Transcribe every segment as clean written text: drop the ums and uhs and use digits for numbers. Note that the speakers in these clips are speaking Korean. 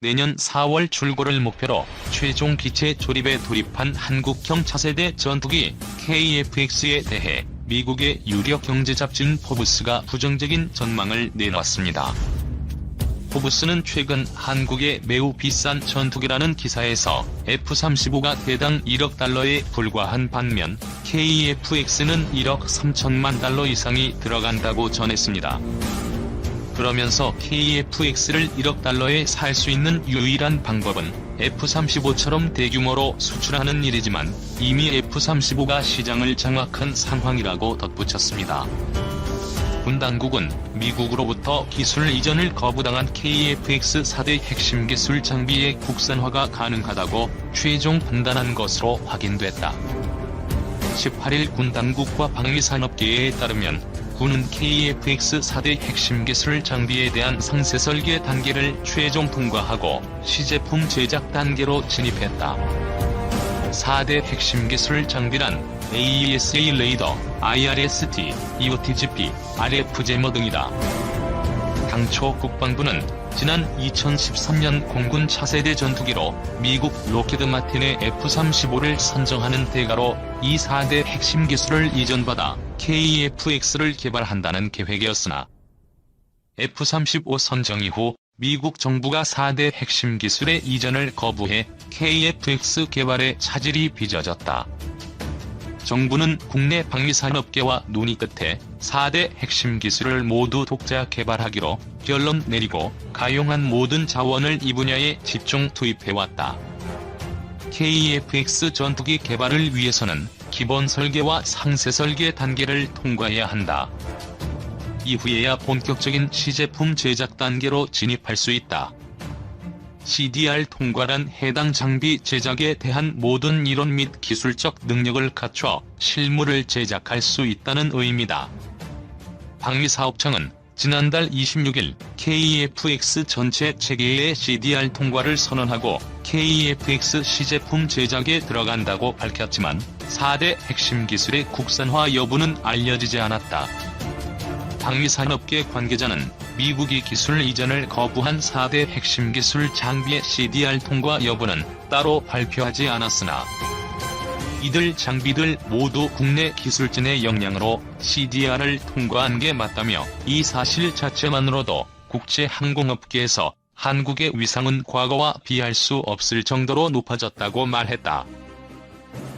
내년 4월 출고를 목표로 최종 기체 조립에 돌입한 한국형 차세대 전투기 KF-X에 대해 미국의 유력 경제잡지인 포브스가 부정적인 전망을 내놨습니다. 포브스는 최근 한국의 매우 비싼 전투기라는 기사에서 F-35가 대당 1억 달러에 불과한 반면 KF-X는 1억 3천만 달러 이상이 들어간다고 전했습니다. 그러면서 KF-X를 1억 달러에 살 수 있는 유일한 방법은 F-35처럼 대규모로 수출하는 일이지만 이미 F-35가 시장을 장악한 상황이라고 덧붙였습니다. 군 당국은 미국으로부터 기술 이전을 거부당한 KF-X 4대 핵심 기술 장비의 국산화가 가능하다고 최종 판단한 것으로 확인됐다. 18일 군 당국과 방위산업계에 따르면 군은 KF-X 4대 핵심 기술 장비에 대한 상세 설계 단계를 최종 통과하고 시제품 제작 단계로 진입했다. 4대 핵심 기술 장비란 AESA 레이더, IRST, EOTGP, RFJM 등이다. 당초 국방부는 지난 2013년 공군 차세대 전투기로 미국 로키드 마틴의 F-35를 선정하는 대가로 이 4대 핵심 기술을 이전받아 KF-X를 개발한다는 계획이었으나 F-35 선정 이후 미국 정부가 4대 핵심 기술의 이전을 거부해 KF-X 개발에 차질이 빚어졌다. 정부는 국내 방위산업계와 논의 끝에 4대 핵심 기술을 모두 독자 개발하기로 결론 내리고 가용한 모든 자원을 이 분야에 집중 투입해왔다. KF-X 전투기 개발을 위해서는 기본 설계와 상세 설계 단계를 통과해야 한다. 이후에야 본격적인 시제품 제작 단계로 진입할 수 있다. CDR 통과란 해당 장비 제작에 대한 모든 이론 및 기술적 능력을 갖춰 실물을 제작할 수 있다는 의미다. 방위사업청은 지난달 26일 KF-X 전체 체계의 CDR 통과를 선언하고 KF-X 시제품 제작에 들어간다고 밝혔지만 4대 핵심 기술의 국산화 여부는 알려지지 않았다. 방위산업계 관계자는 미국이 기술 이전을 거부한 4대 핵심 기술 장비의 CDR 통과 여부는 따로 발표하지 않았으나 이들 장비들 모두 국내 기술진의 역량으로 CDR을 통과한 게 맞다며 이 사실 자체만으로도 국제 항공업계에서 한국의 위상은 과거와 비할 수 없을 정도로 높아졌다고 말했다.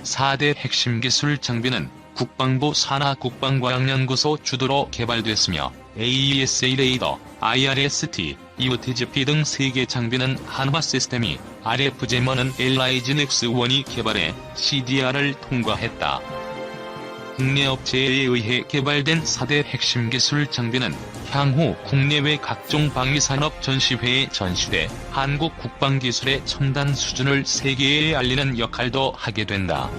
4대 핵심 기술 장비는 국방부 산하국방과학연구소 주도로 개발됐으며 AESA 레이더, IRST, EOTGP 등 3개 장비는 한화 시스템이, RFJM은 LIG 넥스1이 개발해 CDR을 통과했다. 국내 업체에 의해 개발된 4대 핵심 기술 장비는 향후 국내외 각종 방위산업 전시회에 전시돼 한국 국방기술의 첨단 수준을 세계에 알리는 역할도 하게 된다.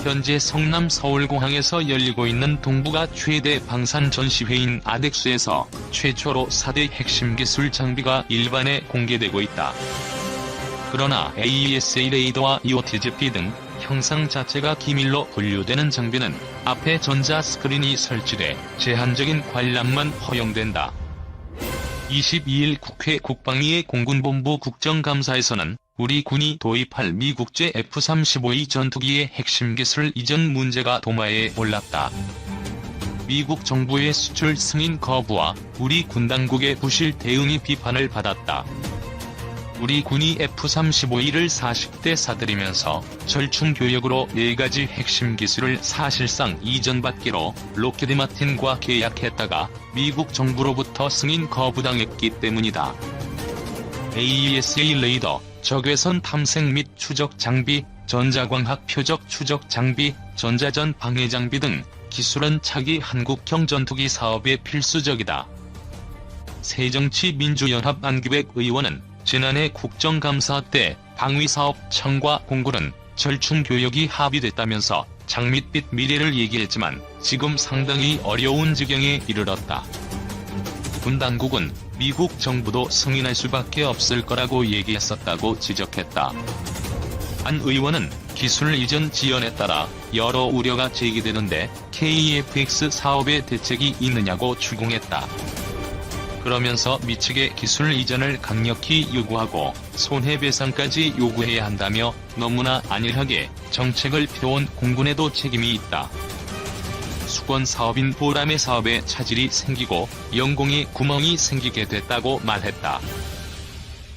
현재 성남 서울공항에서 열리고 있는 동북아 최대 방산 전시회인 아덱스에서 최초로 4대 핵심 기술 장비가 일반에 공개되고 있다. 그러나 AESA 레이더와 EOTGP 등 형상 자체가 기밀로 분류되는 장비는 앞에 전자 스크린이 설치돼 제한적인 관람만 허용된다. 22일 국회 국방위의 공군본부 국정감사에서는 우리 군이 도입할 미국제 F-35E 전투기의 핵심 기술 이전 문제가 도마에 올랐다. 미국 정부의 수출 승인 거부와 우리 군 당국의 부실 대응이 비판을 받았다. 우리 군이 F-35E를 40대 사들이면서 절충 교역으로 4가지 핵심 기술을 사실상 이전받기로 로키드 마틴과 계약했다가 미국 정부로부터 승인 거부당했기 때문이다. AESA 레이더, 적외선 탐색 및 추적 장비, 전자광학 표적 추적 장비, 전자전 방해 장비 등 기술은 차기 한국형 전투기 사업에 필수적이다. 새정치민주연합 안기백 의원은 지난해 국정감사 때 방위사업청과 공군은 절충교역이 합의됐다면서 장밋빛 미래를 얘기했지만 지금 상당히 어려운 지경에 이르렀다. 군 당국은 미국 정부도 승인할 수밖에 없을 거라고 얘기했었다고 지적했다. 안 의원은 기술 이전 지연에 따라 여러 우려가 제기되는데 KF-X 사업에 대책이 있느냐고 추궁했다. 그러면서 미 측의 기술 이전을 강력히 요구하고 손해배상까지 요구해야 한다며 너무나 안일하게 정책을 펴온 공군에도 책임이 있다. 수건 사업인 보람의 사업에 차질이 생기고 연공에 구멍이 생기게 됐다고 말했다.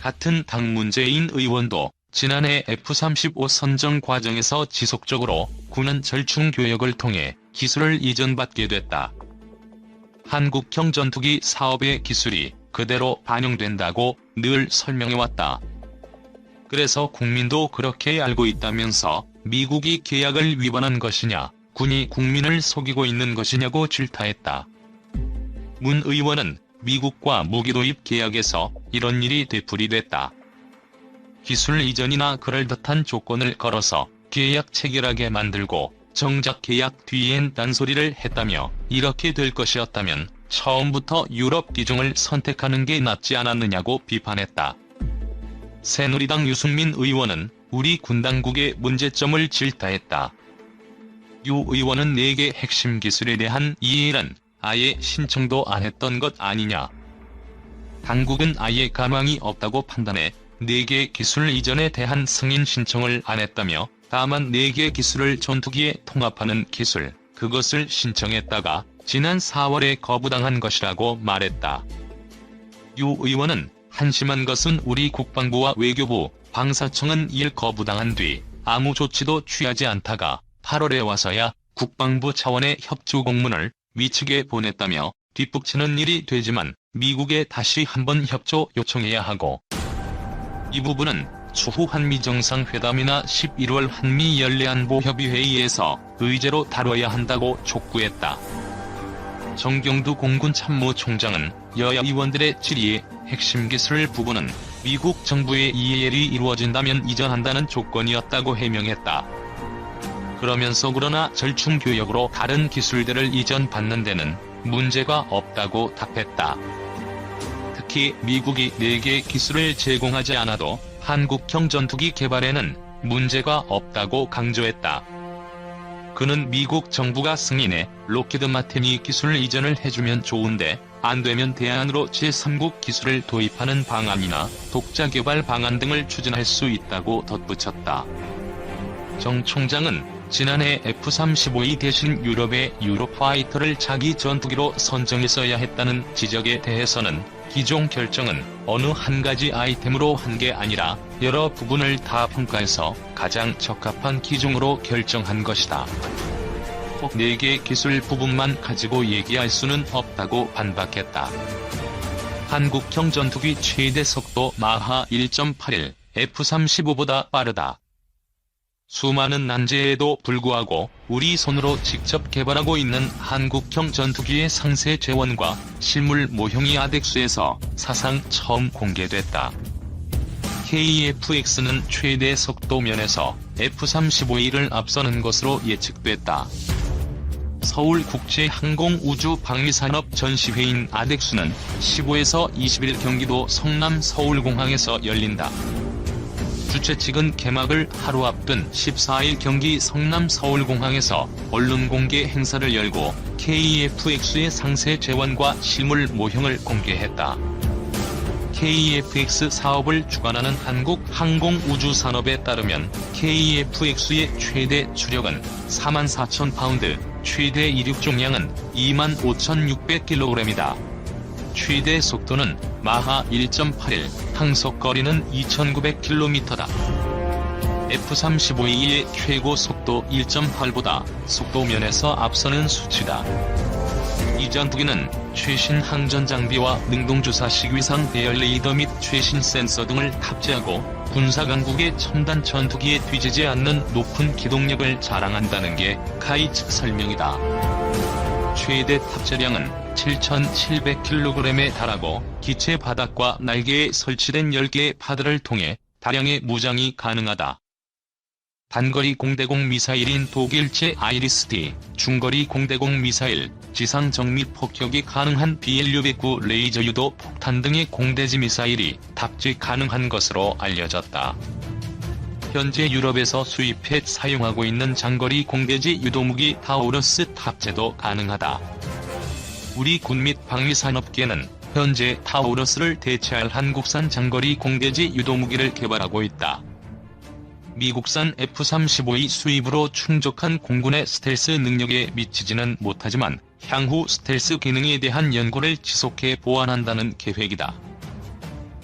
같은 당 문재인 의원도 지난해 F-35 선정 과정에서 지속적으로 군은 절충 교역을 통해 기술을 이전받게 됐다. 한국형 전투기 사업의 기술이 그대로 반영된다고 늘 설명해왔다. 그래서 국민도 그렇게 알고 있다면서 미국이 계약을 위반한 것이냐, 군이 국민을 속이고 있는 것이냐고 질타했다. 문 의원은 미국과 무기 도입 계약에서 이런 일이 되풀이됐다. 기술 이전이나 그럴듯한 조건을 걸어서 계약 체결하게 만들고 정작 계약 뒤엔 딴소리를 했다며 이렇게 될 것이었다면 처음부터 유럽 기종을 선택하는 게 낫지 않았느냐고 비판했다. 새누리당 유승민 의원은 우리 군 당국의 문제점을 질타했다. 유 의원은 4개 핵심 기술에 대한 이해는 아예 신청도 안 했던 것 아니냐. 당국은 아예 가망이 없다고 판단해 4개 기술 이전에 대한 승인 신청을 안 했다며 다만 4개 기술을 전투기에 통합하는 기술, 그것을 신청했다가 지난 4월에 거부당한 것이라고 말했다. 유 의원은 한심한 것은 우리 국방부와 외교부, 방사청은 이를 거부당한 뒤 아무 조치도 취하지 않다가 8월에 와서야 국방부 차원의 협조 공문을 미 측에 보냈다며 뒷북치는 일이 되지만 미국에 다시 한번 협조 요청해야 하고, 이 부분은 추후 한미정상회담이나 11월 한미연례안보협의회의에서 의제로 다뤄야 한다고 촉구했다. 정경두 공군 참모총장은 여야 의원들의 질의에 핵심 기술 부분은 미국 정부의 이해율이 이루어진다면 이전한다는 조건이었다고 해명했다. 그러면서 그러나 절충교역으로 다른 기술들을 이전받는 데는 문제가 없다고 답했다. 특히 미국이 4개 기술을 제공하지 않아도 한국형 전투기 개발에는 문제가 없다고 강조했다. 그는 미국 정부가 승인해 록히드 마틴이 기술 이전을 해주면 좋은데 안되면 대안으로 제3국 기술을 도입하는 방안이나 독자 개발 방안 등을 추진할 수 있다고 덧붙였다. 정 총장은 지난해 F-35E 대신 유럽의 유로파이터를 자기 전투기로 선정했어야 했다는 지적에 대해서는 기종 결정은 어느 한 가지 아이템으로 한 게 아니라 여러 부분을 다 평가해서 가장 적합한 기종으로 결정한 것이다. 꼭 4개 기술 부분만 가지고 얘기할 수는 없다고 반박했다. 한국형 전투기 최대 속도 마하 1.81, F-35보다 빠르다. 수많은 난제에도 불구하고 우리 손으로 직접 개발하고 있는 한국형 전투기의 상세 재원과 실물 모형이 아덱수에서 사상 처음 공개됐다. KF-X는 최대 속도 면에서 F-35E를 앞서는 것으로 예측됐다. 서울국제항공우주방위산업 전시회인 아덱수는 15에서 20일 경기도 성남 서울공항에서 열린다. 주최 측은 개막을 하루 앞둔 14일 경기 성남 서울공항에서 언론 공개 행사를 열고 KF-X의 상세 재원과 실물 모형을 공개했다. KF-X 사업을 주관하는 한국항공우주산업에 따르면 KF-X의 최대 추력은 44,000파운드, 최대 이륙重量은 25,600kg이다. 최대 속도는 마하 1.81, 항속거리는 2,900km다. F-35E의 최고 속도 1.8보다 속도 면에서 앞서는 수치다. 이 전투기는 최신 항전 장비와 능동주사식 위상 배열 레이더 및 최신 센서 등을 탑재하고 군사 강국의 첨단 전투기에 뒤지지 않는 높은 기동력을 자랑한다는 게 카이 측 설명이다. 최대 탑재량은 7,700kg에 달하고 기체 바닥과 날개에 설치된 10개의 파드를 통해 다량의 무장이 가능하다. 단거리 공대공 미사일인 독일제 아이리스-T, 중거리 공대공 미사일, 지상 정밀 폭격이 가능한 BLU-109 레이저 유도 폭탄 등의 공대지 미사일이 탑재 가능한 것으로 알려졌다. 현재 유럽에서 수입해 사용하고 있는 장거리 공대지 유도무기 타우러스 탑재도 가능하다. 우리 군 및 방위산업계는 현재 타우러스를 대체할 한국산 장거리 공대지 유도무기를 개발하고 있다. 미국산 F-35의 수입으로 충족한 공군의 스텔스 능력에 미치지는 못하지만 향후 스텔스 기능에 대한 연구를 지속해 보완한다는 계획이다.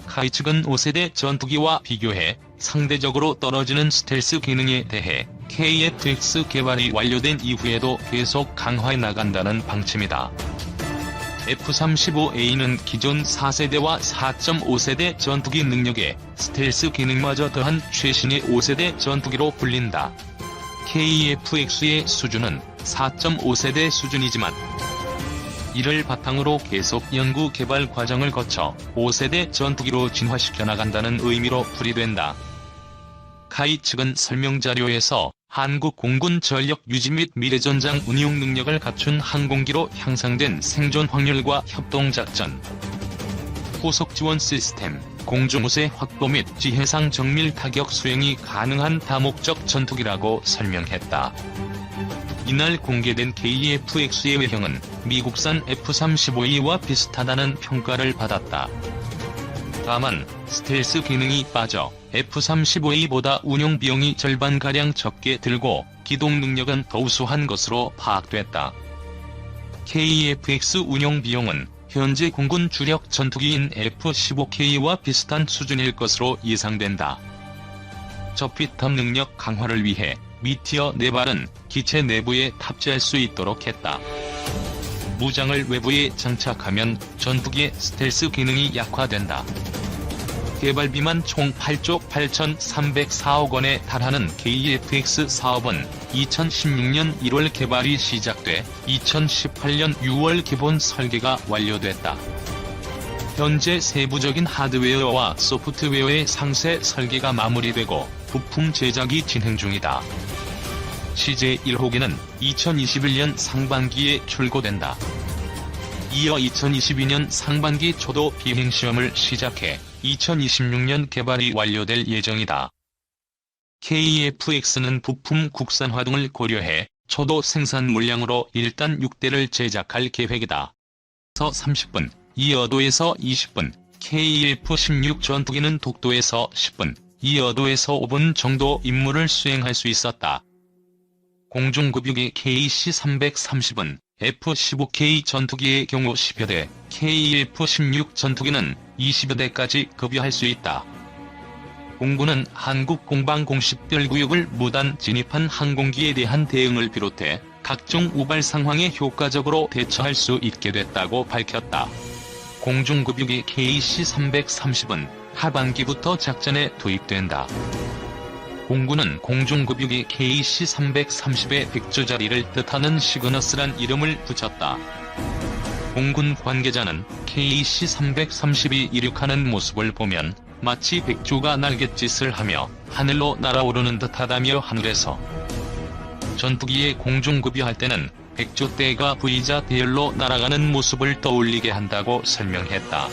카이 측은 5세대 전투기와 비교해 상대적으로 떨어지는 스텔스 기능에 대해 KF-X 개발이 완료된 이후에도 계속 강화해 나간다는 방침이다. F-35A는 기존 4세대와 4.5세대 전투기 능력에 스텔스 기능마저 더한 최신의 5세대 전투기로 불린다. KF-X의 수준은 4.5세대 수준이지만 이를 바탕으로 계속 연구 개발 과정을 거쳐 5세대 전투기로 진화시켜 나간다는 의미로 풀이된다. 카이 측은 설명자료에서 한국 공군 전력 유지 및 미래전장 운용 능력을 갖춘 항공기로 향상된 생존 확률과 협동작전, 후속 지원 시스템, 공중우세 확보 및 지해상 정밀 타격 수행이 가능한 다목적 전투기라고 설명했다. 이날 공개된 KF-X의 외형은 미국산 F-35A와 비슷하다는 평가를 받았다. 다만 스텔스 기능이 빠져 F-35A보다 운용 비용이 절반가량 적게 들고 기동 능력은 더 우수한 것으로 파악됐다. KF-X 운용 비용은 현재 공군 주력 전투기인 F-15K와 비슷한 수준일 것으로 예상된다. 저피탑 능력 강화를 위해 미티어 4발은 기체 내부에 탑재할 수 있도록 했다. 무장을 외부에 장착하면 전투기의 스텔스 기능이 약화된다. 개발비만 총 8조 8,304억 원에 달하는 KF-X 사업은 2016년 1월 개발이 시작돼 2018년 6월 기본 설계가 완료됐다. 현재 세부적인 하드웨어와 소프트웨어의 상세 설계가 마무리되고 부품 제작이 진행 중이다. CJ 1호기는 2021년 상반기에 출고된다. 이어 2022년 상반기 초도 비행시험을 시작해 2026년 개발이 완료될 예정이다. KF-X는 부품 국산화 등을 고려해 초도 생산 물량으로 일단 6대를 제작할 계획이다. 30분, 이어도에서 20분, KF-16 전투기는 독도에서 10분, 이어도에서 5분 정도 임무를 수행할 수 있었다. 공중급유기 KC-330은 F-15K 전투기의 경우 10여 대, KF-16 전투기는 20여 대까지 급유할 수 있다. 공군은 한국 공방 공식별 구역을 무단 진입한 항공기에 대한 대응을 비롯해 각종 우발 상황에 효과적으로 대처할 수 있게 됐다고 밝혔다. 공중급유기 KC-330은 하반기부터 작전에 투입된다. 공군은 공중급유기 KC-330의 백조자리를 뜻하는 시그너스란 이름을 붙였다. 공군 관계자는 KC-330이 이륙하는 모습을 보면 마치 백조가 날갯짓을 하며 하늘로 날아오르는 듯하다며 하늘에서 전투기에 공중급유할 때는 백조떼가 V자 대열로 날아가는 모습을 떠올리게 한다고 설명했다.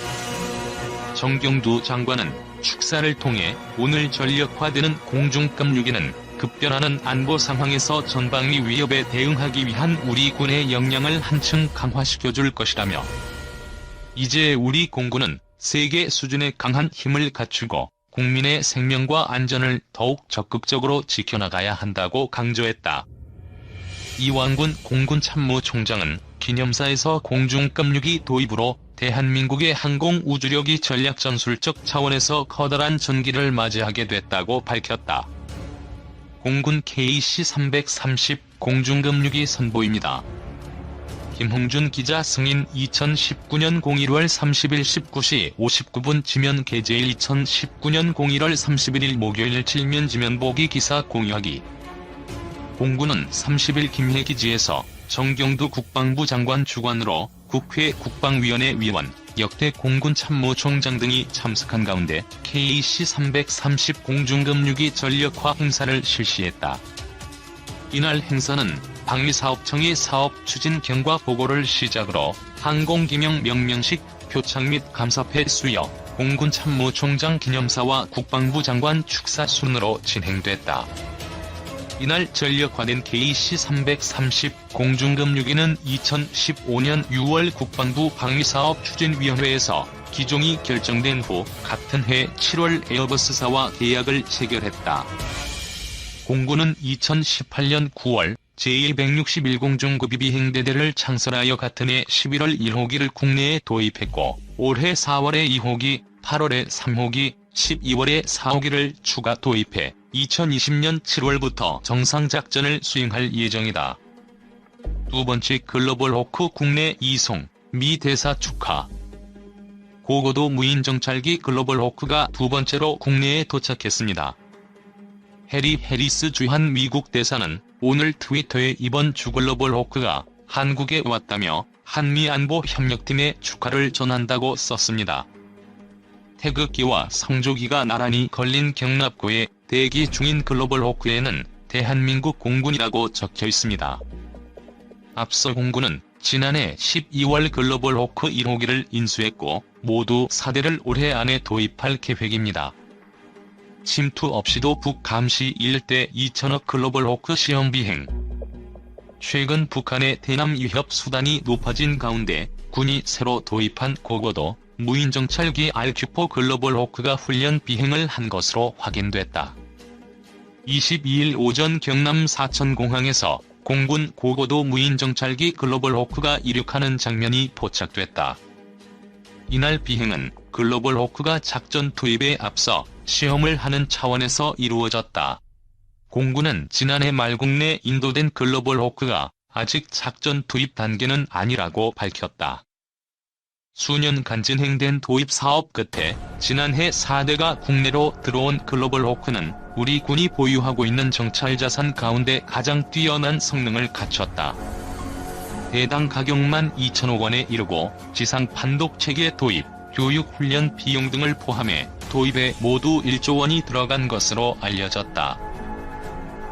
정경두 장관은 축사를 통해 오늘 전력화되는 공중급유기는 급변하는 안보 상황에서 전방위 위협에 대응하기 위한 우리 군의 역량을 한층 강화시켜줄 것이라며 이제 우리 공군은 세계 수준의 강한 힘을 갖추고 국민의 생명과 안전을 더욱 적극적으로 지켜나가야 한다고 강조했다. 이완군 공군참모총장은 기념사에서 공중급유기 도입으로 대한민국의 항공우주력이 전략전술적 차원에서 커다란 전기를 맞이하게 됐다고 밝혔다. 공군 KC-330 공중급유기 선보입니다. 김홍준 기자 승인 2019년 01월 30일 19시 59분 지면 게재일 2019년 01월 31일 목요일 질면 지면 보기 기사 공유하기. 공군은 30일 김해 기지에서 정경두 국방부 장관 주관으로 국회 국방위원회 위원, 역대 공군 참모총장 등이 참석한 가운데 KC-330 공중급유기 전력화 행사를 실시했다. 이날 행사는 방위사업청의 사업 추진 경과 보고를 시작으로 항공기명 명명식, 표창 및 감사패 수여, 공군 참모총장 기념사와 국방부 장관 축사 순으로 진행됐다. 이날 전력화된 KC-330 공중급유기는 2015년 6월 국방부 방위사업추진위원회에서 기종이 결정된 후 같은 해 7월 에어버스사와 계약을 체결했다. 공군은 2018년 9월 제161 공중급유 비행대대를 창설하여 같은 해 11월 1호기를 국내에 도입했고 올해 4월에 2호기, 8월에 3호기, 12월에 4호기를 추가 도입해 2020년 7월부터 정상작전을 수행할 예정이다. 두 번째 글로벌 호크 국내 이송, 미 대사 축하. 고고도 무인 정찰기 글로벌 호크가 두 번째로 국내에 도착했습니다. 해리 해리스 주한 미국 대사는 오늘 트위터에 이번 주 글로벌 호크가 한국에 왔다며 한미 안보 협력팀에 축하를 전한다고 썼습니다. 태극기와 성조기가 나란히 걸린 경납고에 대기 중인 글로벌 호크에는 대한민국 공군이라고 적혀 있습니다. 앞서 공군은 지난해 12월 글로벌 호크 1호기를 인수했고 모두 4대를 올해 안에 도입할 계획입니다. 침투 없이도 북 감시 일대 2천억 글로벌 호크 시험 비행. 최근 북한의 대남 위협 수단이 높아진 가운데 군이 새로 도입한 고고도 무인 정찰기 RQ4 글로벌 호크가 훈련 비행을 한 것으로 확인됐다. 22일 오전 경남 사천공항에서 공군 고고도 무인 정찰기 글로벌 호크가 이륙하는 장면이 포착됐다. 이날 비행은 글로벌 호크가 작전 투입에 앞서 시험을 하는 차원에서 이루어졌다. 공군은 지난해 말 국내 인도된 글로벌 호크가 아직 작전 투입 단계는 아니라고 밝혔다. 수년간 진행된 도입 사업 끝에 지난해 4대가 국내로 들어온 글로벌 호크는 우리 군이 보유하고 있는 정찰 자산 가운데 가장 뛰어난 성능을 갖췄다. 대당 가격만 2천억 원에 이르고 지상 판독 체계 도입, 교육 훈련 비용 등을 포함해 도입에 모두 1조 원이 들어간 것으로 알려졌다.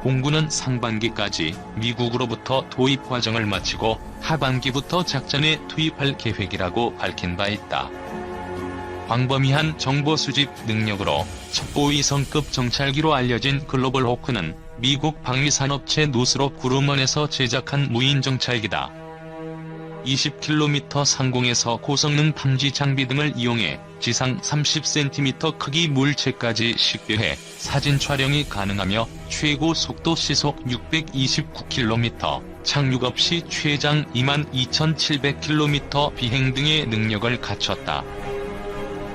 공군은 상반기까지 미국으로부터 도입 과정을 마치고 하반기부터 작전에 투입할 계획이라고 밝힌 바 있다. 광범위한 정보 수집 능력으로 첩보위성급 정찰기로 알려진 글로벌 호크는 미국 방위산업체 노스롭 그루먼에서 제작한 무인 정찰기다. 20km 상공에서 고성능 탐지 장비 등을 이용해 지상 30cm 크기 물체까지 식별해 사진 촬영이 가능하며 최고 속도 시속 629km, 착륙 없이 최장 22,700km 비행 등의 능력을 갖췄다.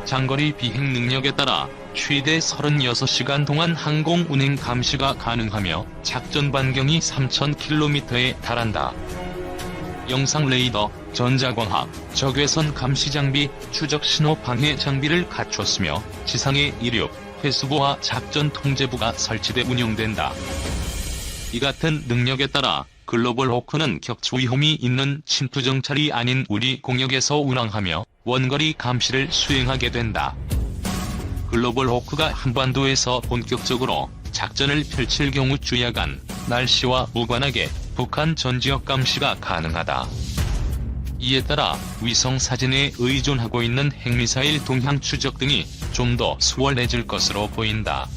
장거리 비행 능력에 따라 최대 36시간 동안 항공 운행 감시가 가능하며 작전 반경이 3,000km에 달한다. 영상 레이더, 전자광학, 적외선 감시 장비, 추적 신호 방해 장비를 갖췄으며 지상에 이륙, 회수부와 작전 통제부가 설치돼 운영된다. 이 같은 능력에 따라 글로벌 호크는 격추 위험이 있는 침투 정찰이 아닌 우리 공역에서 운항하며 원거리 감시를 수행하게 된다. 글로벌 호크가 한반도에서 본격적으로 작전을 펼칠 경우 주야간, 날씨와 무관하게 북한 전지역 감시가 가능하다. 이에 따라 위성 사진에 의존하고 있는 핵미사일 동향 추적 등이 좀 더 수월해질 것으로 보인다.